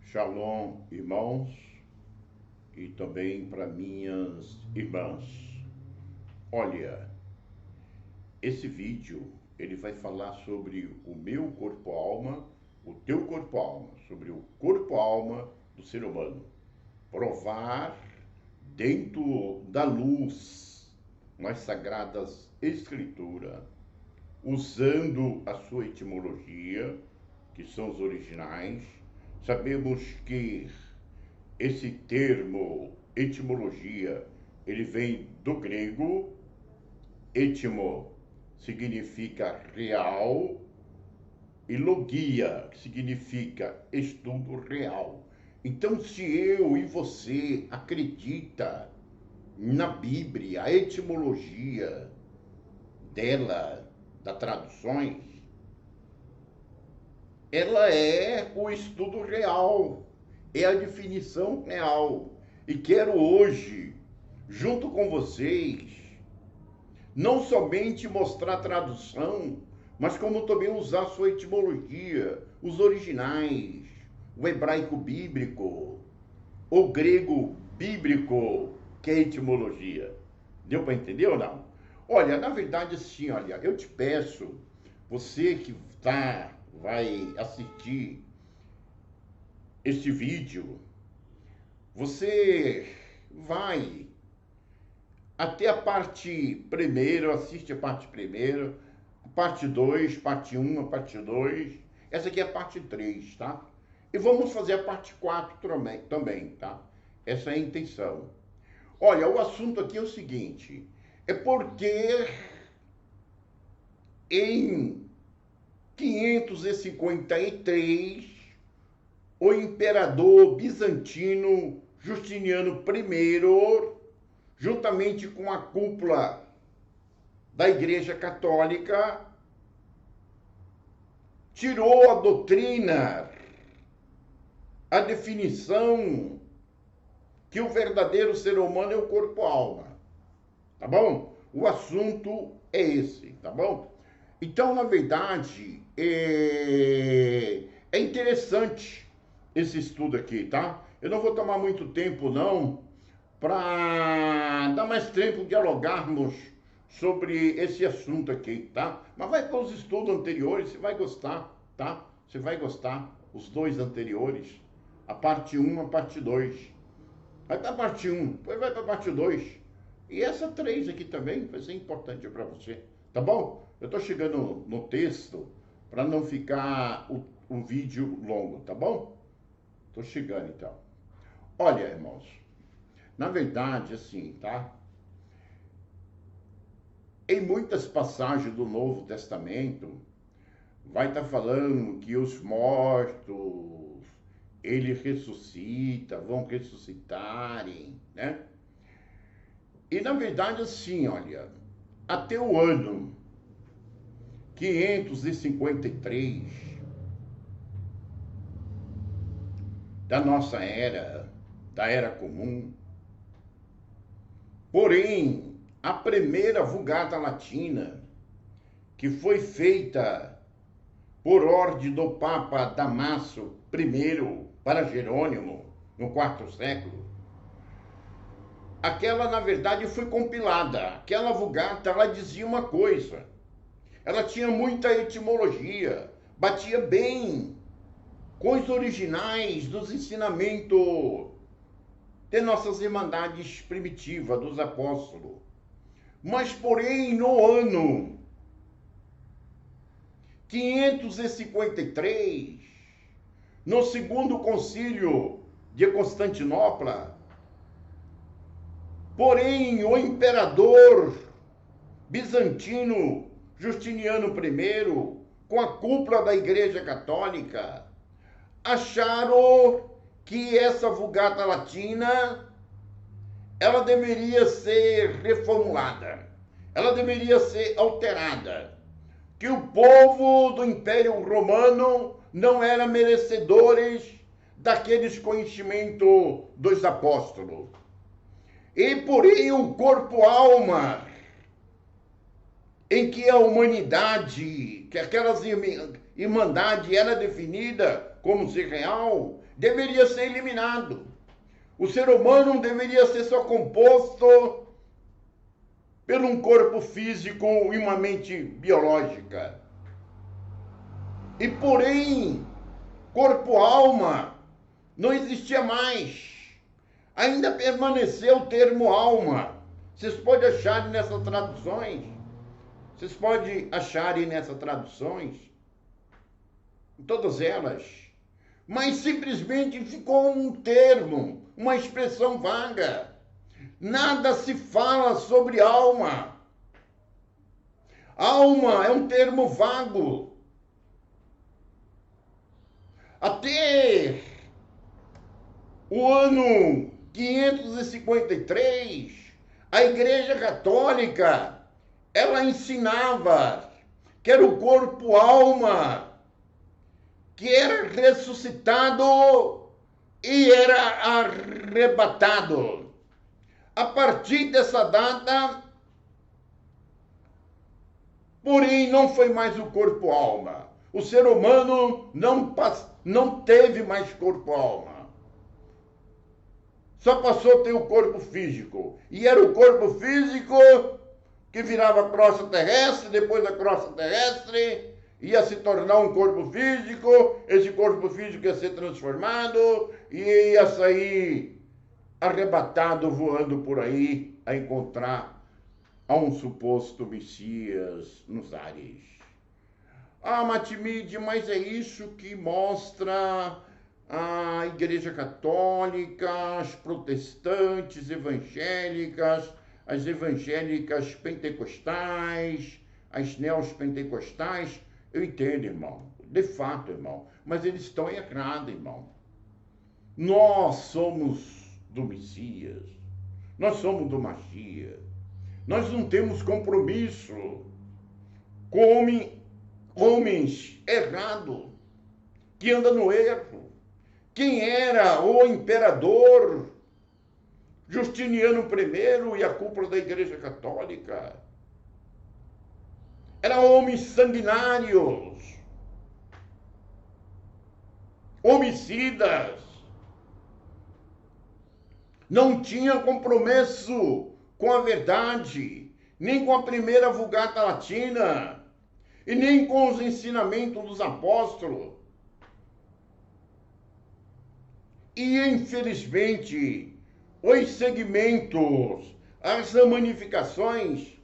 Shalom, irmãos, e também para minhas irmãs. Olha, esse vídeo ele vai falar sobre o meu corpo-alma, o teu corpo-alma, sobre o corpo-alma do ser humano. Provar dentro da luz nas sagradas escrituras, usando a sua etimologia, que são os originais. Sabemos que esse termo etimologia, ele vem do grego. Etimo significa real e logia, que significa estudo real. Então, se eu e você acredita na Bíblia, a etimologia dela, das traduções, ela é o estudo real, é a definição real. E quero hoje, junto com vocês, não somente mostrar a tradução, mas como também usar a sua etimologia, os originais, o hebraico bíblico, o grego bíblico, que é a etimologia. Deu para entender ou não? Olha, na verdade, sim, olha, eu te peço, você que vai assistir este vídeo, você vai até a parte primeira, assiste a parte primeira, a parte 2, parte 1, a parte 2, essa aqui é a parte 3, tá? E vamos fazer a parte 4 também, tá? Essa é a intenção. Olha, o assunto aqui é o seguinte, é porque em 553, o imperador bizantino Justiniano I, juntamente com a cúpula da Igreja Católica, tirou a doutrina, a definição que o verdadeiro ser humano é o corpo-alma, tá bom? O assunto é esse, tá bom? Então, na verdade, é interessante esse estudo aqui, tá? Eu não vou tomar muito tempo, não, para dar mais tempo de dialogarmos sobre esse assunto aqui, tá? Mas vai para os estudos anteriores, você vai gostar, tá? Você vai gostar, os dois anteriores, a parte 1, a parte 2. Vai para a parte 1, depois vai para a parte 2. E essa 3 aqui também vai ser importante para você, tá bom? Eu estou chegando no texto para não ficar o vídeo longo, tá bom? Estou chegando então. Olha, irmãos, na verdade, assim, tá? Em muitas passagens do Novo Testamento, vai estar falando que os mortos, ele ressuscita, vão ressuscitarem, né? E na verdade, assim, olha, até o ano 553 da nossa era, da Era Comum, porém, a primeira Vulgata Latina, que foi feita por ordem do Papa Damaso I para Jerônimo, no IV século, aquela, na verdade, foi compilada. Aquela Vulgata, ela dizia uma coisa. Ela tinha muita etimologia, batia bem com os originais dos ensinamentos de nossas irmandades primitivas, dos apóstolos. Mas, porém, no ano 553, no segundo concílio de Constantinopla, porém, o imperador bizantino Justiniano I, com a cúpula da Igreja Católica, acharam que essa Vulgata Latina, ela deveria ser reformulada, ela deveria ser alterada, que o povo do Império Romano não era merecedores daqueles conhecimentos dos apóstolos. E porém o corpo-alma em que a humanidade, que aquelas irmandade era definida como ser real, deveria ser eliminado. O ser humano deveria ser só composto por um corpo físico e uma mente biológica. E porém, corpo-alma não existia mais. Ainda permaneceu o termo alma. Vocês podem achar nessas traduções. Todas elas. Mas simplesmente ficou um termo, uma expressão vaga. Nada se fala sobre alma. Alma é um termo vago. Até o ano 553, a Igreja Católica, ela ensinava que era o corpo-alma que era ressuscitado e era arrebatado. A partir dessa data, porém, não foi mais o corpo-alma. O ser humano não teve mais corpo-alma. Só passou a ter o corpo físico. E era o corpo físico que virava crosta terrestre, depois a crosta terrestre ia se tornar um corpo físico, esse corpo físico ia ser transformado e ia sair arrebatado, voando por aí, a encontrar a um suposto Messias nos ares. Ah, Matimide, mas é isso que mostra a Igreja Católica, as protestantes evangélicas, as evangélicas pentecostais, as neopentecostais. Eu entendo, irmão, de fato, irmão, mas eles estão errados, irmão. Nós somos do Messias, nós somos do Machia, nós não temos compromisso com homens errados, que andam no erro. Quem era o imperador Justiniano I e a cúpula da Igreja Católica? Eram homens sanguinários, homicidas, não tinham compromisso com a verdade, nem com a primeira Vulgata Latina, e nem com os ensinamentos dos apóstolos. E, infelizmente, os segmentos, as ramificações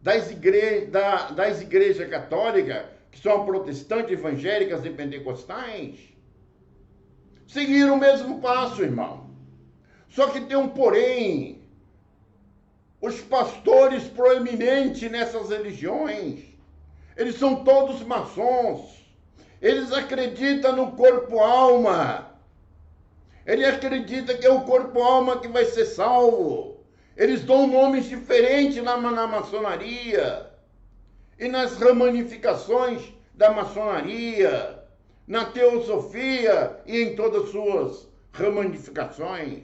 das igrejas católicas, que são protestantes, evangélicas e pentecostais, seguiram o mesmo passo, irmão. Só que tem um porém. Os pastores proeminentes nessas religiões, eles são todos maçons. Eles acreditam no corpo-alma. Ele acredita que é o corpo-alma que vai ser salvo. Eles dão nomes diferentes na maçonaria e nas ramificações da maçonaria, na teosofia e em todas as suas ramificações.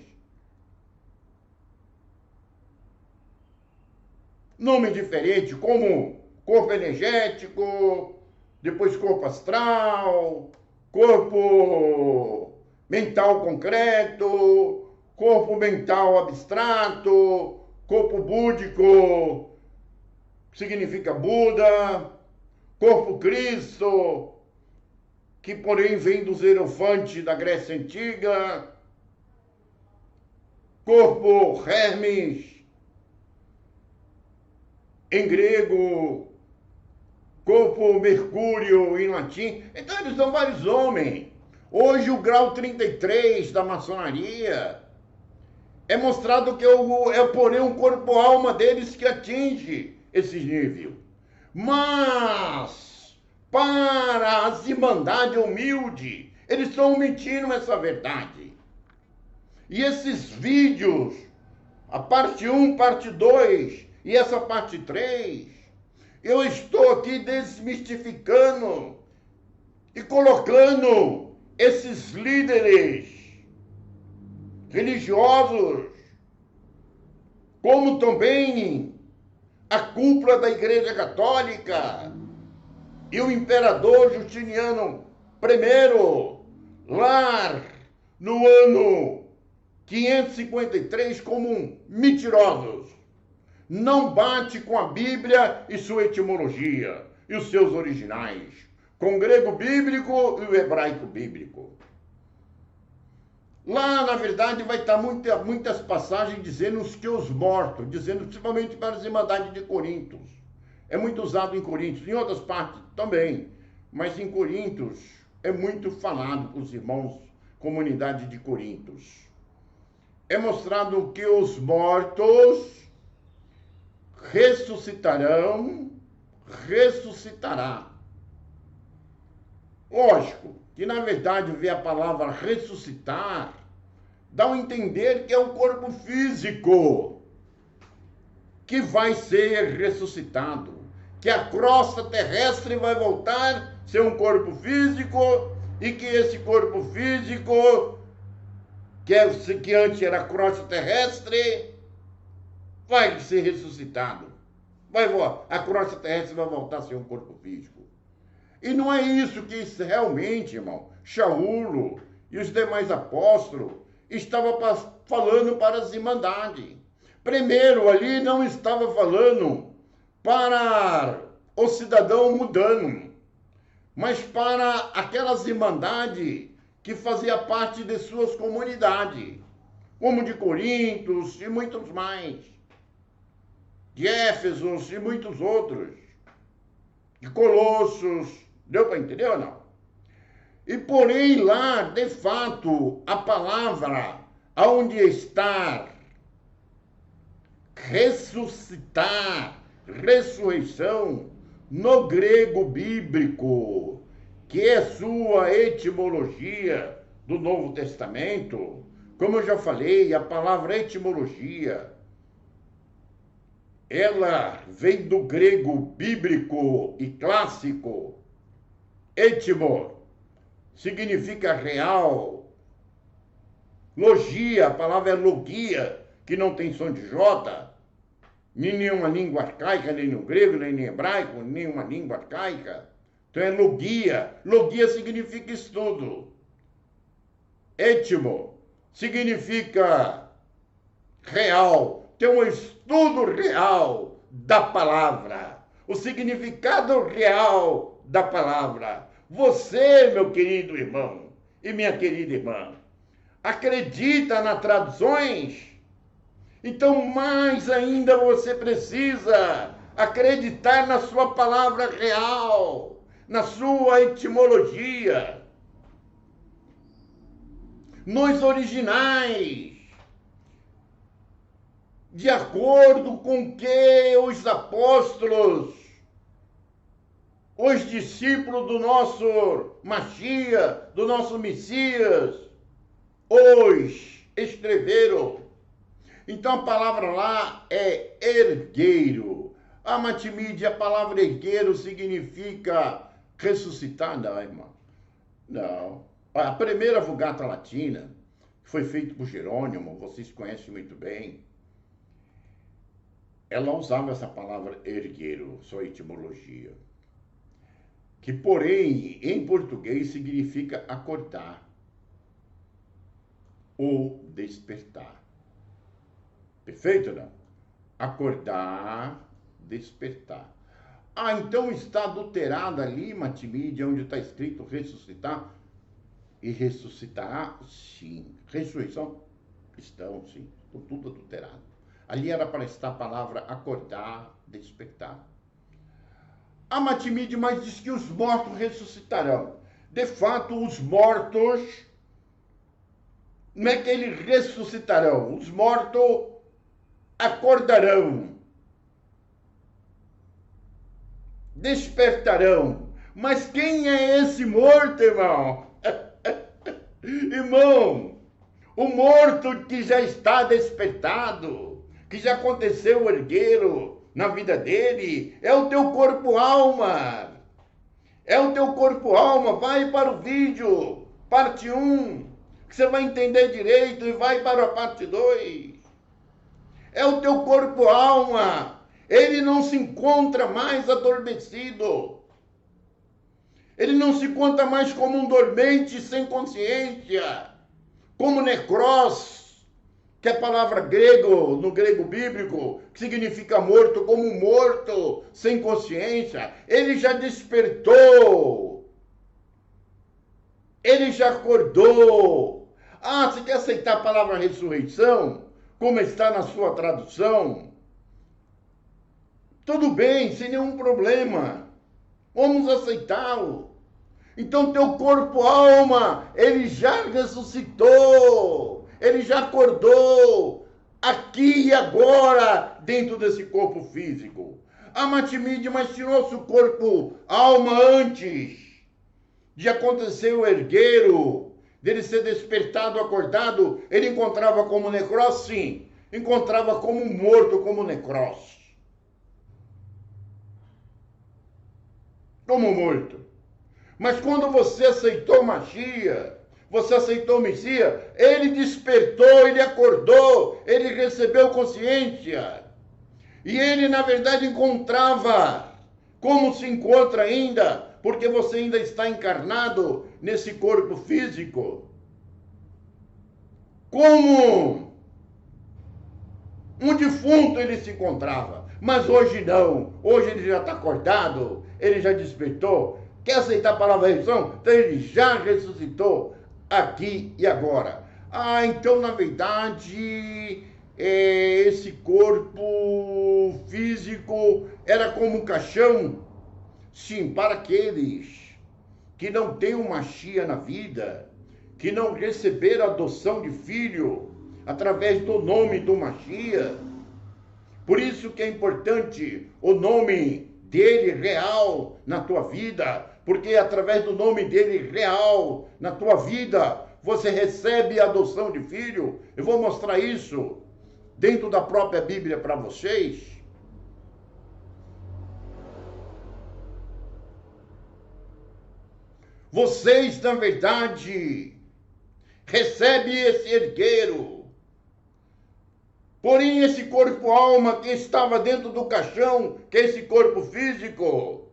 Nome diferente, como corpo energético, depois corpo astral, corpo mental concreto, corpo mental abstrato, corpo búdico, significa Buda, corpo Cristo, que porém vem dos hierofantes da Grécia Antiga, corpo Hermes, em grego, corpo Mercúrio em latim. Então eles são vários homens. Hoje o grau 33 da maçonaria é mostrado que é porém um corpo-alma deles que atinge esse nível. Mas, para as irmandades humildes, eles estão omitindo essa verdade. E esses vídeos, a parte 1, parte 2 e essa parte 3, eu estou aqui desmistificando e colocando esses líderes religiosos, como também a cúpula da Igreja Católica, E o imperador Justiniano I, lá no ano 553, como mentirosos. Não bate com a Bíblia e sua etimologia e os seus originais, com o grego bíblico e o hebraico bíblico. Lá, na verdade, vai estar muitas passagens dizendo que os mortos, dizendo principalmente para as irmandades de Corinto. É muito usado em Corinto, em outras partes também, mas em Corinto é muito falado para os irmãos, comunidade de Corinto. É mostrado que os mortos ressuscitará. Lógico que, na verdade, ver a palavra ressuscitar dá a entender que é o corpo físico que vai ser ressuscitado, que a crosta terrestre vai voltar a ser um corpo físico e que esse corpo físico, que antes era a crosta terrestre, vai ser ressuscitado. A crosta terrestre vai voltar a ser um corpo físico. E não é isso que realmente, irmão, Shaul e os demais apóstolos estavam falando para as irmandades. Primeiro, ali não estava falando para o cidadão mundano, mas para aquelas irmandades que fazia parte de suas comunidades, como de Corintos e muitos mais, de Éfeso e muitos outros, de Colossos. Deu para entender ou não? E porém lá, de fato, a palavra aonde está ressuscitar, ressurreição, no grego bíblico, que é sua etimologia do Novo Testamento, como eu já falei, a palavra etimologia, ela vem do grego bíblico e clássico. Etimo significa real. Logia, a palavra é logia, que não tem som de J, nem nenhuma língua arcaica, nem no grego, nem no hebraico, nenhuma língua arcaica. Então é logia. Logia significa estudo. Etimo significa real. Tem um estudo real da palavra. O significado real da palavra. Você, meu querido irmão e minha querida irmã, acredita nas traduções? Então, mais ainda você precisa acreditar na sua palavra real, na sua etimologia, nos originais, de acordo com que os apóstolos, os discípulos do nosso Machia, do nosso Messias, os escreveram. Então a palavra lá é ergueiro. A Matimide, a palavra ergueiro significa ressuscitar, não, irmão. Não. A primeira Vulgata Latina foi feita por Jerônimo, vocês conhecem muito bem. Ela usava essa palavra ergueiro, sua etimologia, que porém em português significa acordar ou despertar. Perfeito, não? Acordar, despertar. Ah, então está adulterada ali, Matimide, onde está escrito ressuscitar? E ressuscitará? Sim. Ressurreição? Estão, sim. Estão tudo adulterado. Ali era para estar a palavra acordar, despertar. A Matimide mais diz que os mortos ressuscitarão. De fato, os mortos, não é que eles ressuscitarão. Os mortos acordarão, despertarão. Mas quem é esse morto, irmão? Irmão, o morto que já está despertado, que já aconteceu o ergueiro na vida dele, é o teu corpo-alma. É o teu corpo-alma. Vai para o vídeo, parte 1, que você vai entender direito, e vai para a parte 2. É o teu corpo-alma. Ele não se encontra mais adormecido. Ele não se conta mais como um dormente sem consciência, como necrós, que é a palavra grego, no grego bíblico, que significa morto, como um morto sem consciência. Ele já despertou. Ele já acordou. Ah, você quer aceitar a palavra ressurreição, como está na sua tradução? Tudo bem, sem nenhum problema. Vamos aceitá-lo. Então teu corpo, alma, ele já ressuscitou. Ele já acordou. Aqui e agora, dentro desse corpo físico. Ah, Matimide, mas se nosso corpo, alma, antes de acontecer o ergueiro, dele ser despertado, acordado, ele encontrava como necrós? Sim. Encontrava como morto, como necrós. Como morto. Mas quando você aceitou Mashiach, você aceitou o Messias, ele despertou, ele acordou, ele recebeu consciência. E ele, na verdade, encontrava como se encontra ainda, porque você ainda está encarnado nesse corpo físico. Como um defunto ele se encontrava. Mas hoje não. Hoje ele já está acordado, ele já despertou. Quer aceitar a palavra ressurreição? Então ele já ressuscitou aqui e agora. Ah, então na verdade esse corpo físico era como um caixão? Sim, para aqueles que não têm uma Mashiach na vida, que não receberam a adoção de filho através do nome do Mashiach. Por isso que é importante o nome dele real na tua vida, porque através do nome dele real na tua vida, você recebe a adoção de filho. Eu vou mostrar isso dentro da própria Bíblia para vocês. Vocês, na verdade, recebem esse herdeiro. Porém, esse corpo-alma que estava dentro do caixão, que é esse corpo físico,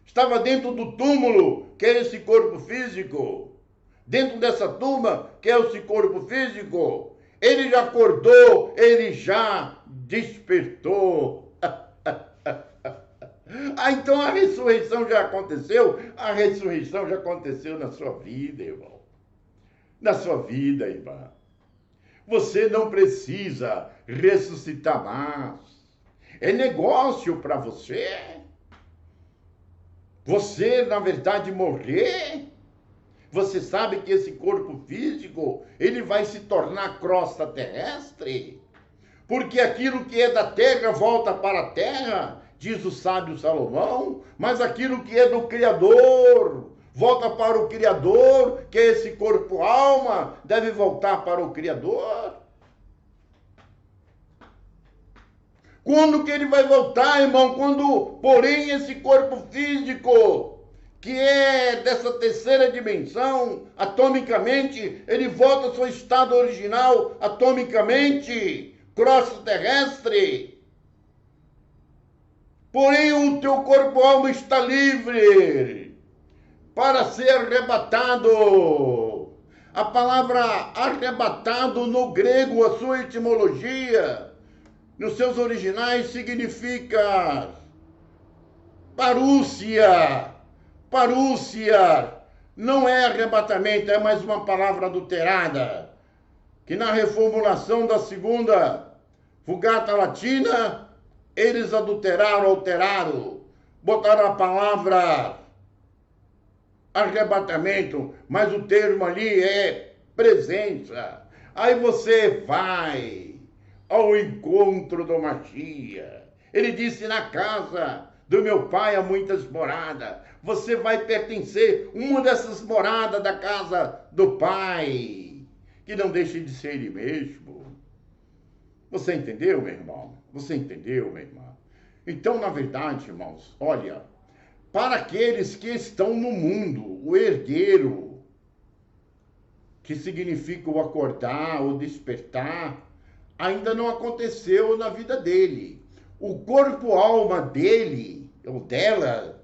estava dentro do túmulo, que é esse corpo físico, dentro dessa tumba, que é esse corpo físico, ele já acordou, ele já despertou. Ah, então a ressurreição já aconteceu? A ressurreição já aconteceu na sua vida, irmão. Na sua vida, irmã. Você não precisa ressuscitar mais. É negócio para você. Você, na verdade, morrer. Você sabe que esse corpo físico, ele vai se tornar crosta terrestre. Porque aquilo que é da terra volta para a terra, diz o sábio Salomão, mas aquilo que é do Criador volta para o Criador, que é esse corpo-alma, deve voltar para o Criador. Quando que ele vai voltar, irmão? Quando, porém, esse corpo físico, que é dessa terceira dimensão, atomicamente, ele volta ao seu estado original, atomicamente, crosta terrestre. Porém, o teu corpo-alma está livre para ser arrebatado. A palavra arrebatado no grego, a sua etimologia, nos seus originais, significa parúcia. Parúcia não é arrebatamento, é mais uma palavra adulterada, que na reformulação da segunda Vulgata Latina, eles adulteraram, alteraram, botaram a palavra arrebatamento, mas o termo ali é presença. Aí você vai ao encontro do Mashiach. Ele disse: na casa do meu pai há muitas moradas. Você vai pertencer uma dessas moradas da casa do pai, que não deixe de ser ele mesmo. Você entendeu, meu irmão? Você entendeu, minha irmã? Então, na verdade, irmãos, olha, para aqueles que estão no mundo, o herdeiro, que significa o acordar, o despertar, ainda não aconteceu na vida dele. O corpo-alma dele, ou dela,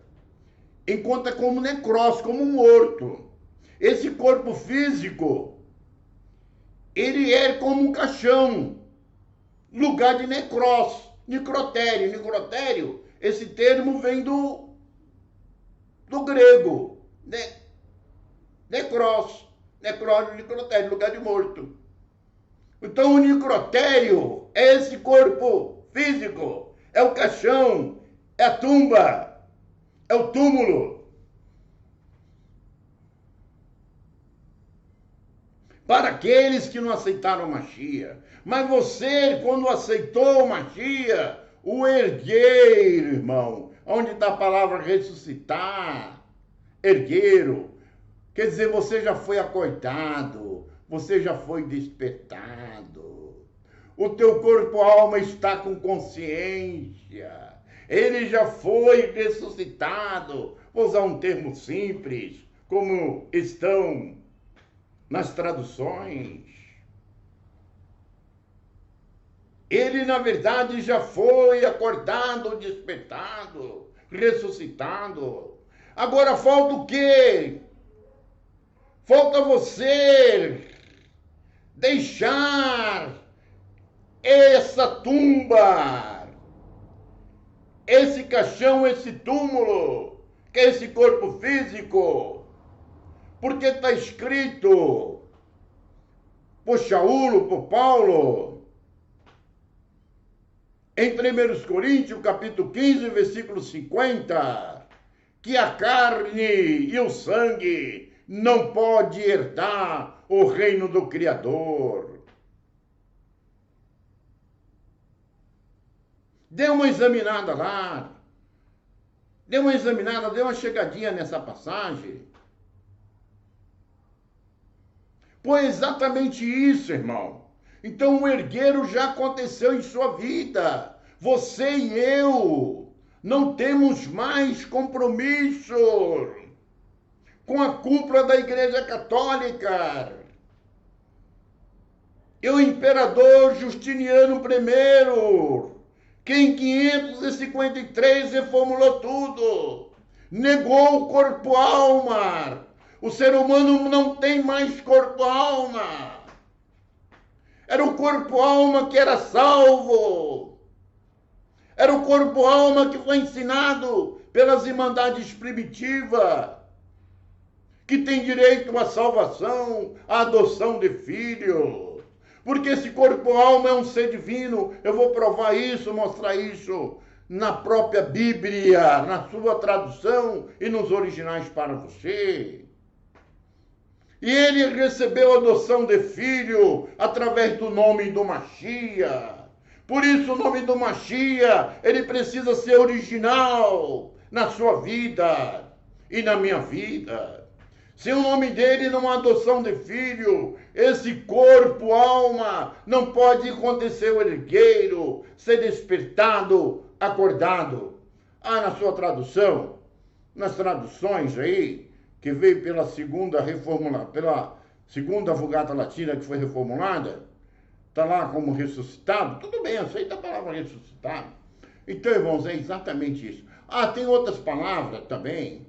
encontra como necros, como morto. Esse corpo físico, ele é como um caixão, lugar de necros, necrotério. Necrotério, esse termo vem do grego, necros, necrotério, lugar de morto. Então o necrotério é esse corpo físico, é o caixão, é a tumba, é o túmulo. Para aqueles que não aceitaram Mashiach. Mas você, quando aceitou Mashiach, o ergueiro, irmão. Onde está a palavra ressuscitar? Ergueiro. Quer dizer, você já foi acordado. Você já foi despertado. O teu corpo, alma está com consciência. Ele já foi ressuscitado. Vou usar um termo simples, como estão nas traduções. Ele, na verdade, já foi acordado, despertado, ressuscitado. Agora falta o quê? Falta você deixar essa tumba, esse caixão, esse túmulo, que é esse corpo físico. Porque está escrito por Saulo, por Paulo, em 1 Coríntios, capítulo 15, versículo 50, que a carne e o sangue não pode herdar o reino do Criador. Dê uma examinada lá. Dê uma chegadinha nessa passagem. Foi exatamente isso, irmão. Então o ergueiro já aconteceu em sua vida. Você e eu não temos mais compromisso com a cúpula da Igreja Católica. E o imperador Justiniano I, que em 553 reformulou tudo, negou o corpo-alma. O ser humano não tem mais corpo-alma. Era o corpo-alma que era salvo. Era o corpo-alma que foi ensinado pelas irmandades primitivas, que tem direito à salvação, à adoção de filhos. Porque esse corpo-alma é um ser divino. Eu vou provar isso, mostrar isso na própria Bíblia, na sua tradução e nos originais para você. E ele recebeu a adoção de filho através do nome do Mashiach. Por isso o nome do Mashiach, ele precisa ser original na sua vida e na minha vida. Se o nome dele não é adoção de filho, esse corpo, alma, não pode acontecer o ergueiro, ser despertado, acordado. Na sua tradução, nas traduções aí, que veio pela segunda Vulgata Latina que foi reformulada, está lá como ressuscitado. Tudo bem, aceita a palavra ressuscitado. Então, irmãos, é exatamente isso. Tem outras palavras também,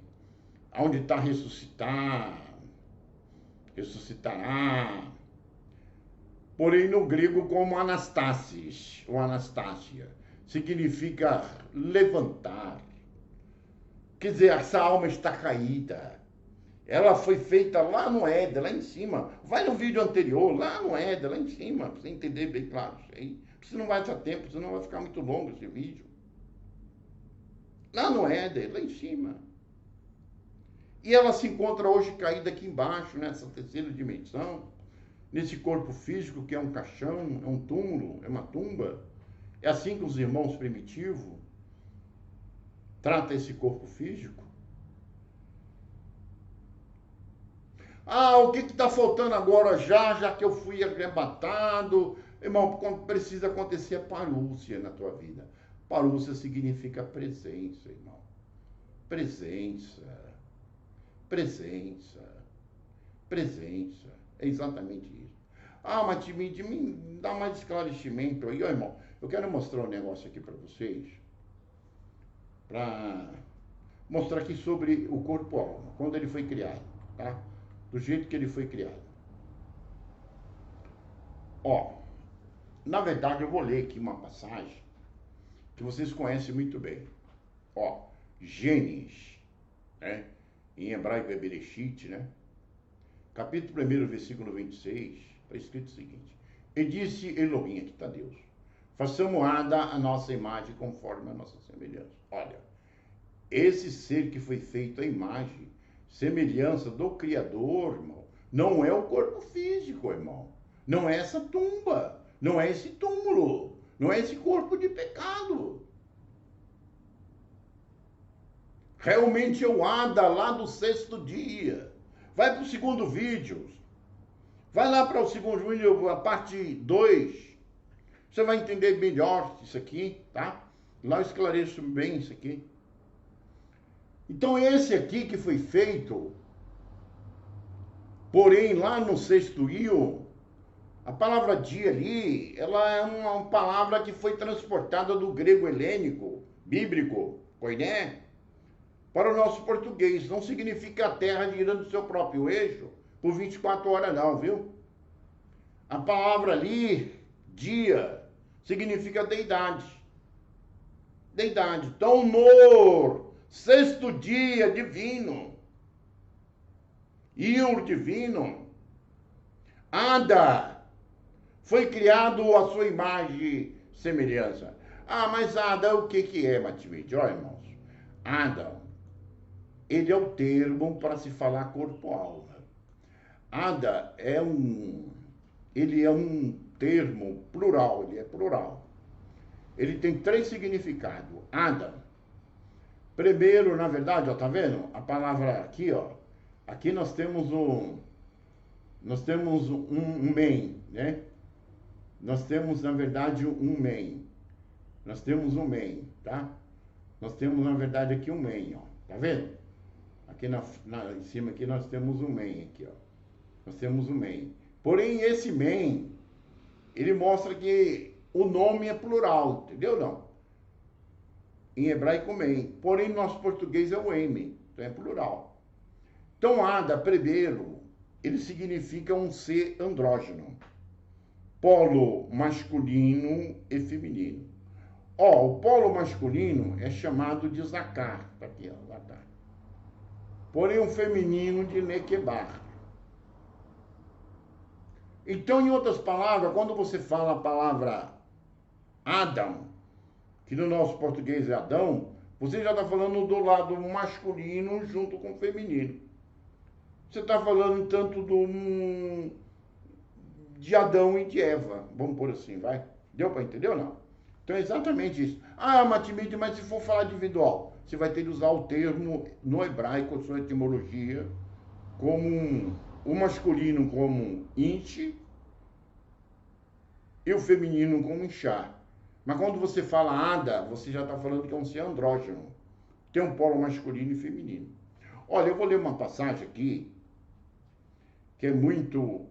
onde está ressuscitar, ressuscitará. Porém, no grego, como anastasis, ou anastásia, significa levantar. Quer dizer, essa alma está caída. Ela foi feita lá no Éden, lá em cima. Vai no vídeo anterior, lá no Éden, lá em cima, para você entender bem claro isso aí. Você não vai ter tempo, senão vai ficar muito longo esse vídeo. Lá no Éden, lá em cima. E ela se encontra hoje caída aqui embaixo, nessa terceira dimensão, nesse corpo físico que é um caixão, é um túmulo, é uma tumba. É assim que os irmãos primitivos tratam esse corpo físico. O que está faltando agora já que eu fui arrebatado? Irmão, precisa acontecer a parúcia na tua vida. Parúcia significa presença, irmão. Presença. É exatamente isso. Mas me dá mais esclarecimento aí, irmão. Eu quero mostrar um negócio aqui para vocês. mostrar aqui sobre o corpo-alma, quando ele foi criado, tá? Do jeito que ele foi criado. Ó, na verdade eu vou ler aqui uma passagem que vocês conhecem muito bem. Ó, Gênesis, né? Em hebraico é Bereshit, né? Capítulo 1, versículo 26, está escrito o seguinte: E disse Elohim, aqui está Deus, façamos a nossa imagem conforme a nossa semelhança. Olha, esse ser que foi feito à imagem, semelhança do Criador, irmão, não é o corpo físico, irmão. Não é essa tumba, não é esse túmulo, não é esse corpo de pecado. Realmente é o Ada lá do sexto dia. Vai para o segundo vídeo. Vai lá para o segundo vídeo, a parte 2. Você vai entender melhor isso aqui, tá? Lá eu esclareço bem isso aqui. Então esse aqui que foi feito, porém lá no sexto dia, a palavra dia ali, ela é uma palavra que foi transportada do grego helênico, bíblico, koiné, para o nosso português. Não significa a terra girando o seu próprio eixo por 24 horas não, viu? A palavra ali, dia, significa deidade. Deidade. Então, no sexto dia divino, Iur divino, Ada, foi criado a sua imagem e semelhança. Ah, mas Ada, o que é, Matimite? Olha, irmãos, Ada, ele é o termo para se falar corpo-alma. Ada ele é um termo plural, ele é plural. Ele tem 3 significados. Ada. Primeiro, na verdade, ó, tá vendo? A palavra aqui, ó. Aqui nós temos um main, né? Nós temos, na verdade, um main. Nós temos um main, tá? Nós temos, na verdade, aqui um main, ó. Tá vendo? Aqui em cima aqui nós temos um main aqui, ó. Nós temos um main. Porém, esse main, ele mostra que o nome é plural, entendeu não? Em hebraico, main. Porém, no nosso português é o eme, então é plural. Então, Ada, primeiro, ele significa um ser andrógeno. Polo masculino e feminino. Ó, o polo masculino é chamado de Zacar. Tá aqui, ó, Zacar. Porém, o feminino de Nequebar. Então, em outras palavras, quando você fala a palavra Adão, que no nosso português é Adão, você já está falando do lado masculino junto com o feminino. Você está falando tanto de Adão e de Eva, vamos por assim, vai? Deu para entender ou não? Então é exatamente isso. Ah, Matimide, mas se for falar individual, você vai ter que usar o termo no hebraico, sua etimologia, como o masculino como inche e o feminino como inchar. Mas quando você fala Ada, você já está falando que é um ser andrógeno. Tem um polo masculino e feminino. Olha, eu vou ler uma passagem aqui que é muito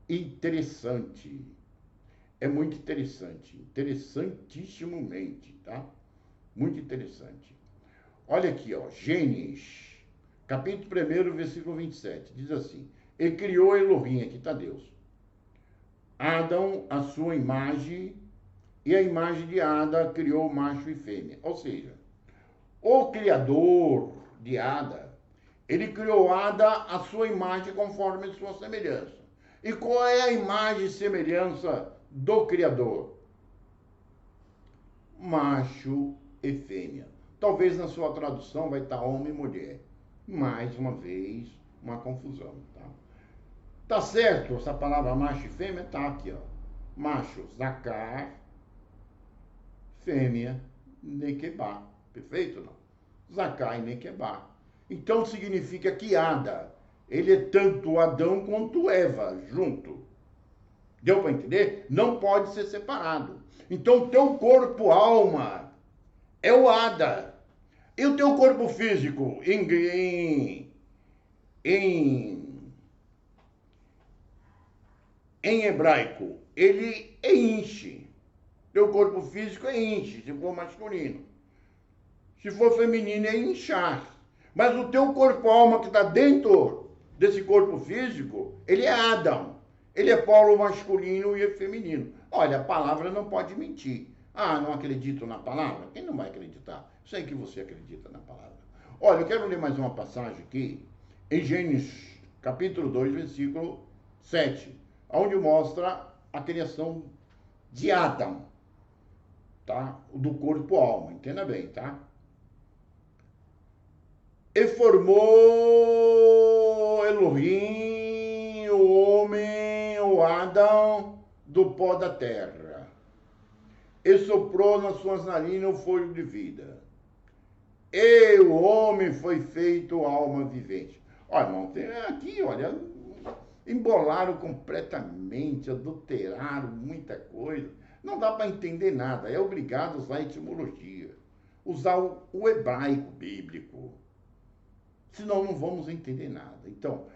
interessante. É muito interessante. Interessantissimamente, tá? Muito interessante. Olha aqui, ó. Gênesis, capítulo 1, versículo 27. Diz assim: E criou Elohim, aqui está Deus, Adão, a sua imagem, e a imagem de Ada criou macho e fêmea. Ou seja, o Criador de Ada, ele criou Ada a sua imagem conforme a sua semelhança. E qual é a imagem e semelhança do Criador? Macho e fêmea. Talvez na sua tradução vai estar homem e mulher. Mais uma vez, uma confusão, tá? Tá certo essa palavra macho e fêmea? Tá aqui, ó. Macho, Zacar, fêmea, Nequebá. Perfeito, não? Zacar e Nequebá. Então significa que Ada, ele é tanto Adão quanto Eva, junto. Deu para entender? Não pode ser separado. Então teu corpo, alma, é o Ada. E o teu corpo físico, em hebraico, ele é inche. Teu corpo físico é inche, se for masculino. Se for feminino, é inchar. Mas o teu corpo-alma que está dentro desse corpo físico, ele é Adão. Ele é polo masculino e é feminino. Olha, a palavra não pode mentir. Ah, não acredito na palavra? Quem não vai acreditar? Sei que você acredita na palavra. Olha, eu quero ler mais uma passagem aqui, em Gênesis, capítulo 2, versículo 7, onde mostra a criação de Adão, tá? Do corpo-alma, entenda bem, tá? E formou Elohim, o homem, o Adão, do pó da terra, e soprou nas suas narinas o fôlego de vida. E o homem foi feito alma vivente. Olha, irmão, aqui, olha, embolaram completamente, adulteraram muita coisa. Não dá para entender nada. É obrigado a usar a etimologia, usar o hebraico bíblico. Senão não vamos entender nada. Então,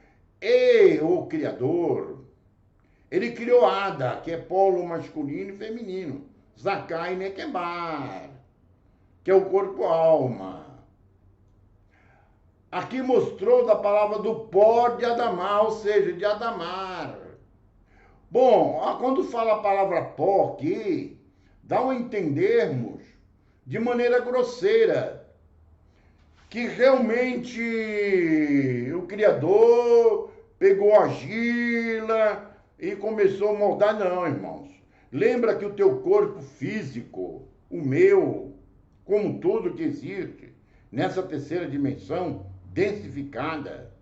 o Criador, ele criou Ada, que é polo masculino e feminino. Zakai e Nequebar, que é o corpo-alma. Aqui mostrou da palavra do pó de Adamar, ou seja, de Adamar. Bom, quando fala a palavra pó aqui, dá a entendermos de maneira grosseira que realmente o Criador pegou a argila e começou a moldar. Não, irmãos. Lembra que o teu corpo físico, o meu, como tudo que existe nessa terceira dimensão densificada,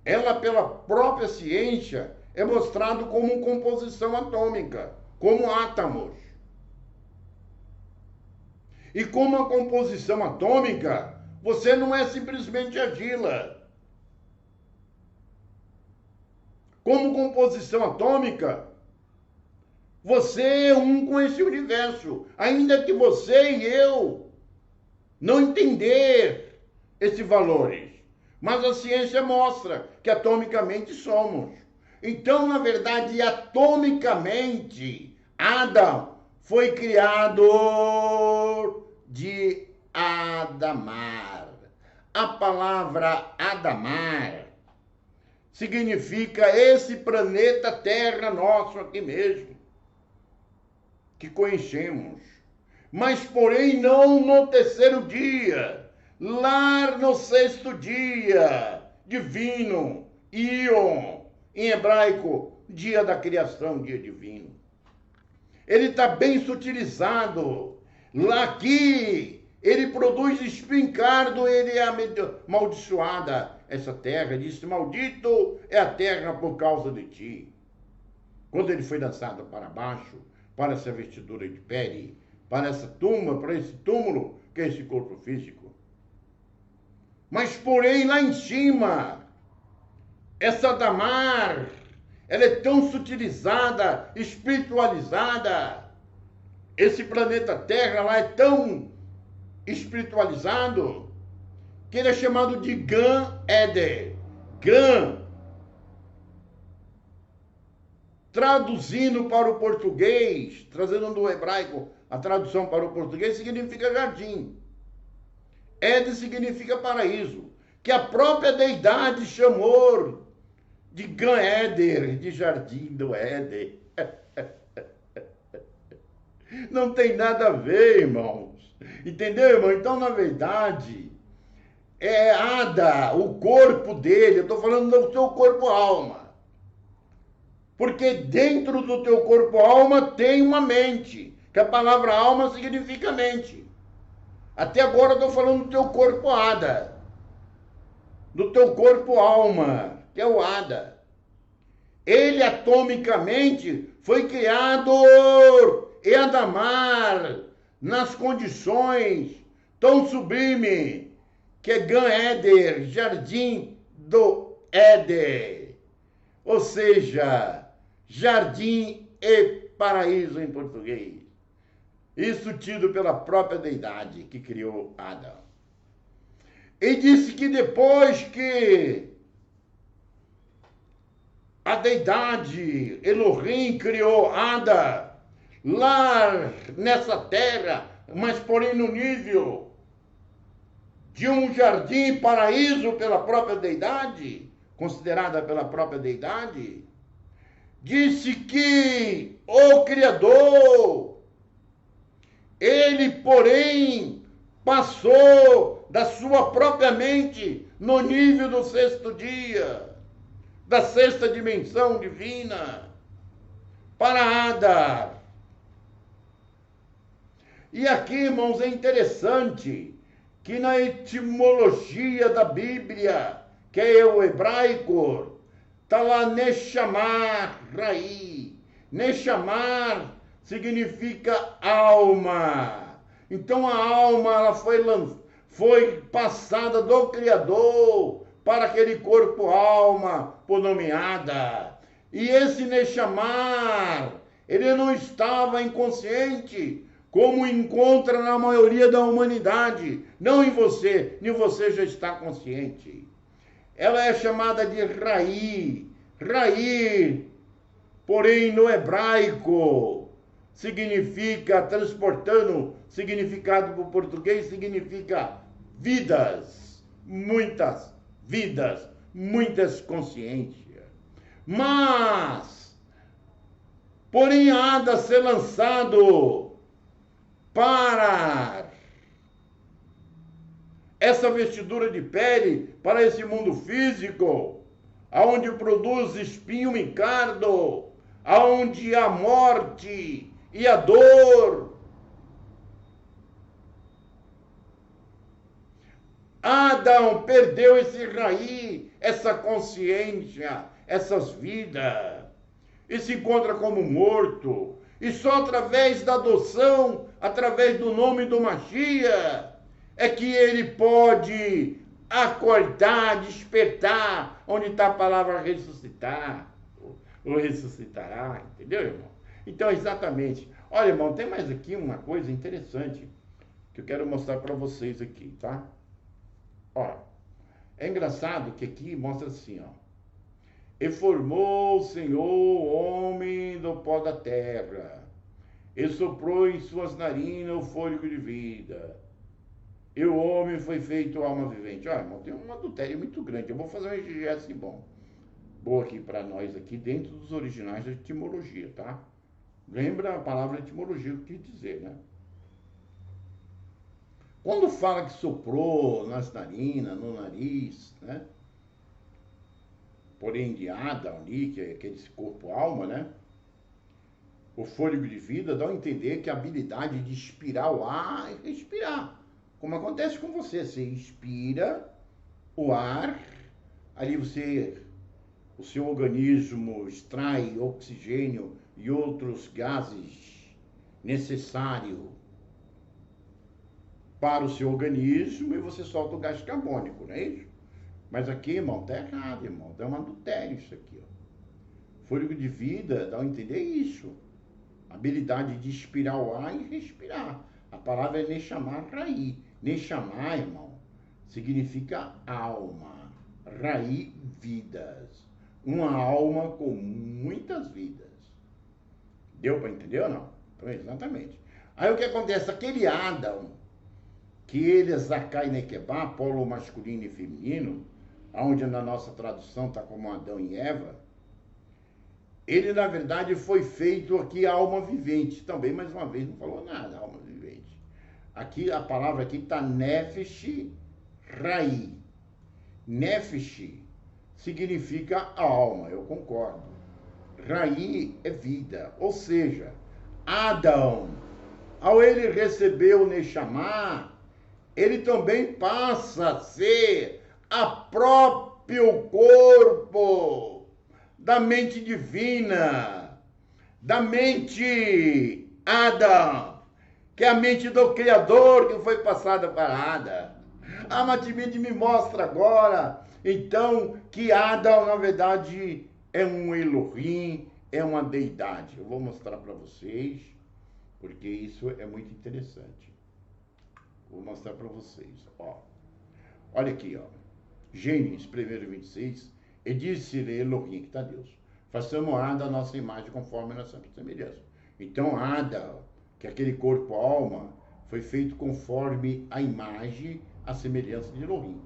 ela pela própria ciência é mostrado como composição atômica, como átomos. E como a composição atômica, você não é simplesmente argila. Como composição atômica, você é um com esse universo. Ainda que você e eu não entender esses valores. Mas a ciência mostra que atomicamente somos. Então, na verdade, atomicamente, Adão foi criado de Adamar. A palavra Adamar significa esse planeta Terra nosso aqui mesmo, que conhecemos. Mas, porém, não no terceiro dia, lá no sexto dia, divino, Ion, em hebraico, dia da criação, dia divino. Ele está bem sutilizado. Lá aqui, ele produz espincardo, ele é amaldiçoada. Essa terra, disse, maldito é a terra por causa de ti. Quando ele foi lançado para baixo, para essa vestidura de pele, para essa tumba, para esse túmulo, que é esse corpo físico. Mas, porém, lá em cima, essa Adamar, ela é tão sutilizada, espiritualizada. Esse planeta Terra lá é tão espiritualizado que ele é chamado de Gan Eder. Gan, traduzindo para o português, trazendo do hebraico a tradução para o português, significa jardim. Éden significa paraíso, que a própria deidade chamou de Gan Eder, de jardim do Éden. Não tem nada a ver, irmãos. Entendeu, irmão? Então, na verdade, é Ada, o corpo dele, eu estou falando do teu corpo-alma. Porque dentro do teu corpo-alma tem uma mente, que a palavra alma significa mente. Até agora eu estou falando do teu corpo-ada, do teu corpo-alma, que é o Ada. Ele atomicamente foi criado em Adamar, nas condições tão sublime que é Gan Eder, jardim do Éden. Ou seja, jardim e paraíso em português. Isso tido pela própria deidade que criou Adão. E disse que depois que a deidade Elohim criou Ada lá nessa terra, mas porém no nível de um jardim paraíso pela própria deidade, considerada pela própria deidade, disse que o Criador, ele, porém, passou da sua própria mente no nível do sexto dia, da sexta dimensão divina, para Adar. E aqui, irmãos, é interessante que na etimologia da Bíblia, que é o hebraico, está lá Neshamar, Raí. Neshamar significa alma. Então a alma ela foi passada do Criador para aquele corpo-alma por nomeada. E esse Neshamar, ele não estava inconsciente, como encontra na maioria da humanidade. Não em você, nem você já está consciente. Ela é chamada de Raí. Raí, porém no hebraico, significa, transportando significado para o português, significa vidas, muitas consciências. Mas, porém, há de ser lançado para essa vestidura de pele, para esse mundo físico, aonde produz espinho e cardo, aonde a morte e a dor. Adão perdeu esse raí, essa consciência, essas vidas, e se encontra como morto. E só através da adoção, através do nome do Mashiach, é que ele pode acordar, despertar, onde está a palavra ressuscitar, ou ressuscitará, entendeu, irmão? Então, exatamente. Olha, irmão, tem mais aqui uma coisa interessante que eu quero mostrar para vocês aqui, tá? Ó, é engraçado que aqui mostra assim, ó. E formou o Senhor o homem do pó da terra, e soprou em suas narinas o fôlego de vida. E o homem foi feito alma vivente. Olha, irmão, tem um adultério muito grande. Eu vou fazer um exegese bom aqui para nós, aqui dentro dos originais da etimologia, tá? Lembra a palavra etimologia, o que quer dizer, né? Quando fala que soprou nas narinas, no nariz, né? Porém, de Adão ali, que é aquele corpo-alma, né? O fôlego de vida dá a entender que a habilidade de expirar o ar e respirar. Como acontece com você, você inspira o ar, ali o seu organismo extrai oxigênio e outros gases necessários para o seu organismo e você solta o gás carbônico, não é isso? Mas aqui, irmão, tá errado, irmão, é um adultério isso aqui, ó. Fôlego de vida dá a entender isso. Habilidade de expirar o ar e respirar. A palavra é Neshamar Raí. Neshamar, irmão, significa alma. Raí, vidas. Uma alma com muitas vidas. Deu para entender ou não? Então, exatamente. Aí o que acontece? Aquele Adão, que ele é Zakai Nekebá, polo masculino e feminino, onde na nossa tradução está como Adão e Eva, ele, na verdade, foi feito aqui alma vivente. Também, mais uma vez, não falou nada, alma vivente. Aqui, a palavra aqui está Nefesh Raí. Nefesh significa alma, eu concordo. Raí é vida. Ou seja, Adão, ao ele receber o Neshamá, ele também passa a ser a próprio corpo da mente divina, da mente Adão, que é a mente do Criador que foi passada para Adão. A Matimide me mostra agora, então, que Adão, na verdade, é um Elohim, é uma deidade. Eu vou mostrar para vocês, porque isso é muito interessante. Vou mostrar para vocês, ó. Olha aqui, ó. Gênesis 1:26, e disse-lhe Elohim, que está Deus, façamos Adão a nossa imagem conforme a nossa semelhança. Então, Adão, que é aquele corpo-alma, foi feito conforme a imagem a semelhança de Elohim.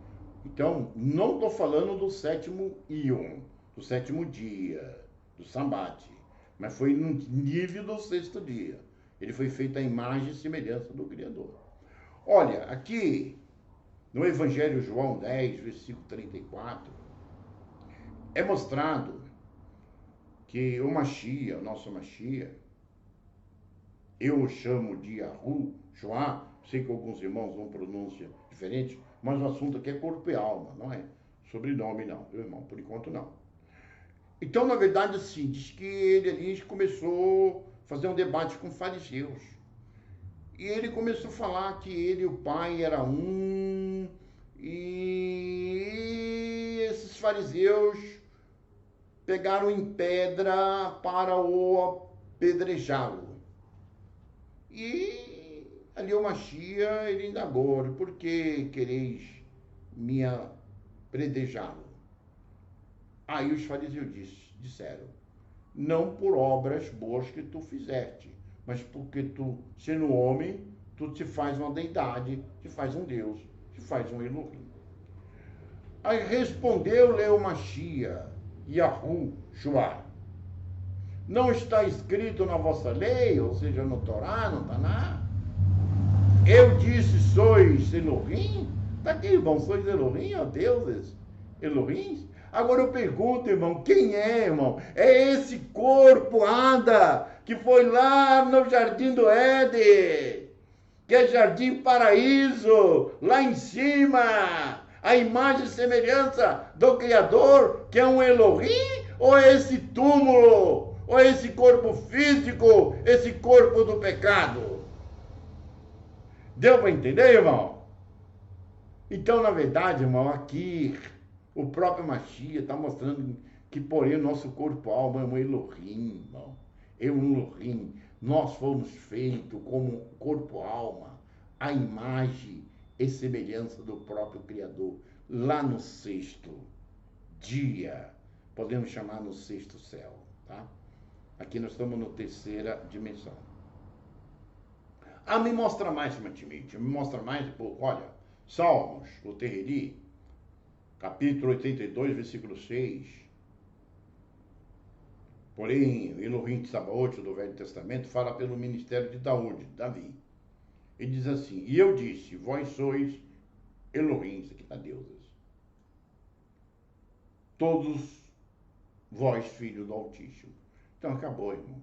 Então, não estou falando do sétimo Ion, do sétimo dia, do Sabate, mas foi no nível do sexto dia. Ele foi feito à imagem e semelhança do Criador. Olha, aqui no Evangelho João 10, versículo 34, é mostrado que o Mashiach, o nosso Mashiach, eu o chamo de Yahushua, sei que alguns irmãos vão pronunciar diferente, mas o assunto aqui é corpo e alma, não é sobrenome não, viu, irmão? Por enquanto não. Então, na verdade, assim, diz que ele ali começou a fazer um debate com fariseus. E ele começou a falar que ele e o pai era um, e esses fariseus pegaram em pedra para o apedrejá-lo. E ali o Mashiach, ele indagou, por que quereis me apedrejá-lo? Aí os fariseus disseram, não por obras boas que tu fizeste, mas porque tu, sendo homem, tu te faz uma deidade, te faz um Deus, te faz um Elohim. Aí respondeu-lhe o Mashiach, Yahushua, não está escrito na vossa lei, ou seja, no Torá, no Taná? Eu disse, sois Elohim? Está aqui, irmão, sois Elohim, ó deuses, Elohims? Agora eu pergunto, irmão, quem é, irmão? É esse corpo, Ada, que foi lá no Jardim do Éden, que é Jardim Paraíso, lá em cima, a imagem e semelhança do Criador, que é um Elohim, ou é esse túmulo, ou é esse corpo físico, esse corpo do pecado? Deu para entender, irmão? Então, na verdade, irmão, aqui o próprio Mashiach está mostrando que, porém, o nosso corpo-alma é um Elohim, irmão. É um Elohim. Nós fomos feitos como corpo-alma, a imagem e semelhança do próprio Criador, lá no sexto dia. Podemos chamar no sexto céu, tá? Aqui nós estamos na terceira dimensão. Me mostra mais, Matimite, me mostra mais um pouco. Olha, Salmos, o Tereri, capítulo 82, versículo 6. Porém, Elohim de Sabaote, do Velho Testamento, fala pelo ministério de Davi. Ele diz assim, e eu disse, vós sois Elohim, isso aqui está deuses. Todos vós, filhos do Altíssimo. Então, acabou, irmão.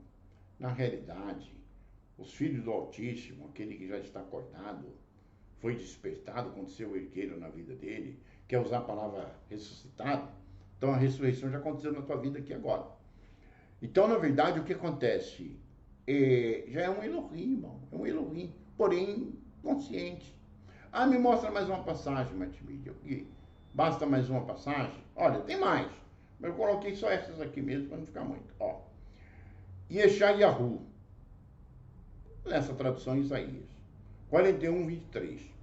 Na realidade, os filhos do Altíssimo, aquele que já está acordado, foi despertado, aconteceu o ergueiro na vida dele, quer usar a palavra ressuscitado, então a ressurreição já aconteceu na tua vida aqui agora. Então, na verdade, o que acontece? Já é um Elohim, irmão, é um Elohim, porém consciente. Me mostra mais uma passagem, Matimídia, aqui. Basta mais uma passagem? Olha, tem mais, mas eu coloquei só essas aqui mesmo, para não ficar muito. Ó, Yeshayahu, nessa tradução Isaías, 41, 23.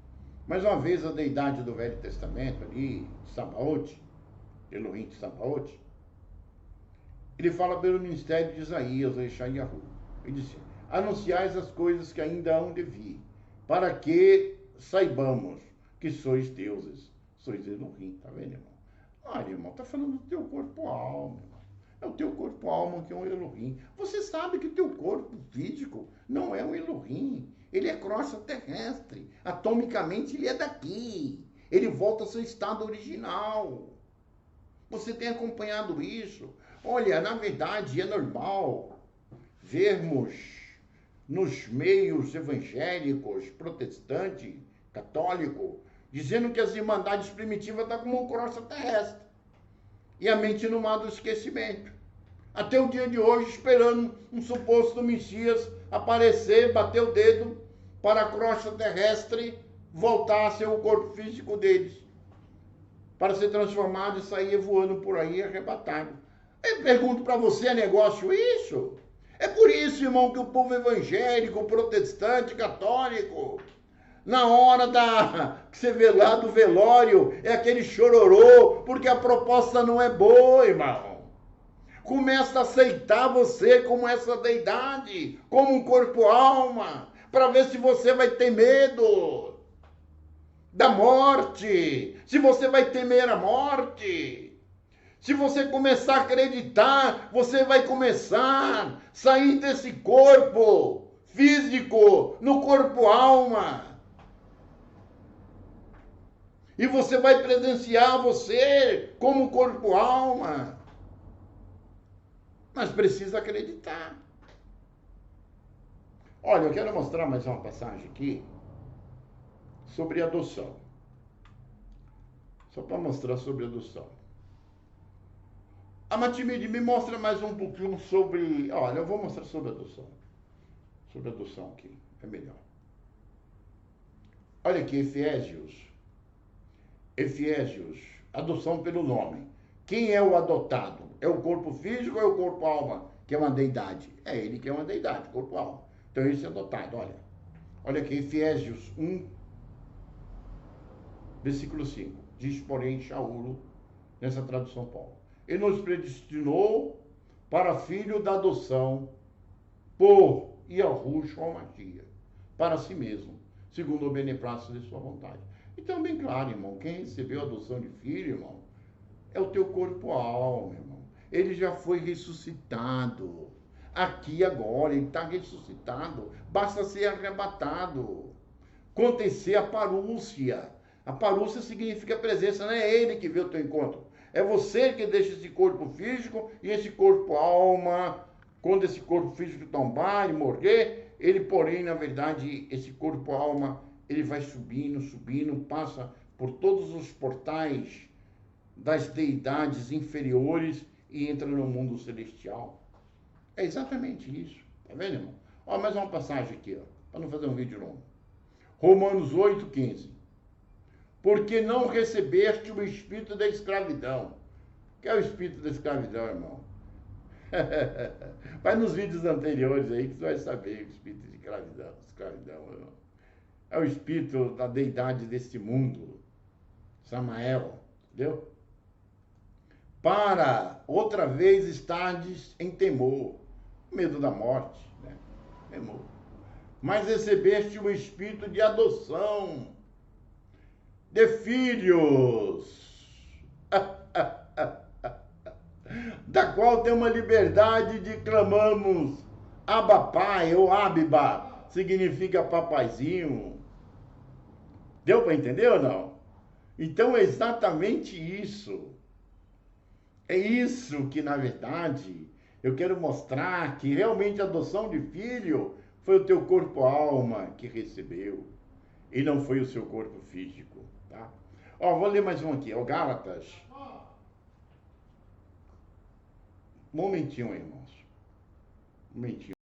Mais uma vez, a deidade do Velho Testamento ali, Sabaote, Elohim de Sabaote, ele fala pelo ministério de Isaías, o Yeshayahu. Ele disse, anunciais as coisas que ainda hão de vir, para que saibamos que sois deuses, sois Elohim, tá vendo, irmão? Olha, irmão, tá falando do teu corpo-alma, irmão. É o teu corpo-alma que é um Elohim. Você sabe que o teu corpo físico não é um Elohim. Ele é crosta terrestre. Atomicamente ele é daqui. Ele volta ao seu estado original. Você tem acompanhado isso? Olha, na verdade é normal vermos nos meios evangélicos, protestante, católico, dizendo que as irmandades primitivas estão como um crosta terrestre. E a mente no mar do esquecimento. Até o dia de hoje, esperando um suposto Messias aparecer, bater o dedo para a crosta terrestre voltar a ser o corpo físico deles. Para ser transformado e sair voando por aí arrebatado. Eu pergunto para você, é negócio isso? É por isso, irmão, que o povo evangélico, protestante, católico, na hora que você vê lá do velório, é aquele chororô, porque a proposta não é boa, irmão. Começa a aceitar você como essa deidade, como um corpo-alma, para ver se você vai ter medo. da morte. Se você vai temer a morte, se você começar a acreditar, você vai começar a sair desse corpo físico no corpo alma. E você vai presenciar você como corpo alma. Mas precisa acreditar. Olha, eu quero mostrar mais uma passagem aqui sobre adoção. Só para mostrar sobre adoção. A Matimide me mostra mais um pouquinho sobre... Olha, eu vou mostrar sobre adoção. Sobre adoção aqui, é melhor. Olha aqui, Efésios, adoção pelo nome. Quem é o adotado? É o corpo físico ou é o corpo alma, que é uma deidade? É ele que é uma deidade, corpo alma. Então esse é adotado, olha. Olha aqui, Efésios 1, versículo 5. Diz, porém, Shaul, nessa tradução Paulo. Ele nos predestinou para filho da adoção por Yahushua ou Magia, para si mesmo, segundo o beneplácito de sua vontade. Então, bem claro, irmão, quem recebeu a adoção de filho, irmão, é o teu corpo alma, irmão. Ele já foi ressuscitado. Aqui agora, ele está ressuscitado. Basta ser arrebatado. Acontecer a parúcia. A parúcia significa presença, não é ele que vê o teu encontro. É você que deixa esse corpo físico e esse corpo alma. Quando esse corpo físico tombar e morrer, ele, porém, na verdade, esse corpo alma, ele vai subindo, passa por todos os portais das deidades inferiores e entra no mundo celestial. É exatamente isso. Tá vendo, irmão? Ó, mais uma passagem aqui, ó, para não fazer um vídeo longo. Romanos 8,15. Porque não recebeste o espírito da escravidão. O que é o espírito da escravidão, irmão? Vai nos vídeos anteriores aí que você vai saber o espírito de escravidão, irmão. É o espírito da deidade deste mundo. Samael, entendeu? Para outra vez estardes em temor, medo da morte, né? Temor. Mas recebeste o espírito de adoção, de filhos, da qual tem uma liberdade de clamamos, Abba Pai, ou Abiba, significa papaizinho. Deu para entender ou não? Então é exatamente isso. É isso que, na verdade, eu quero mostrar, que realmente a adoção de filho foi o teu corpo-alma que recebeu, e não foi o seu corpo físico, tá? Ó, vou ler mais um aqui, ó, Gálatas. Um momentinho, irmãos. Um momentinho.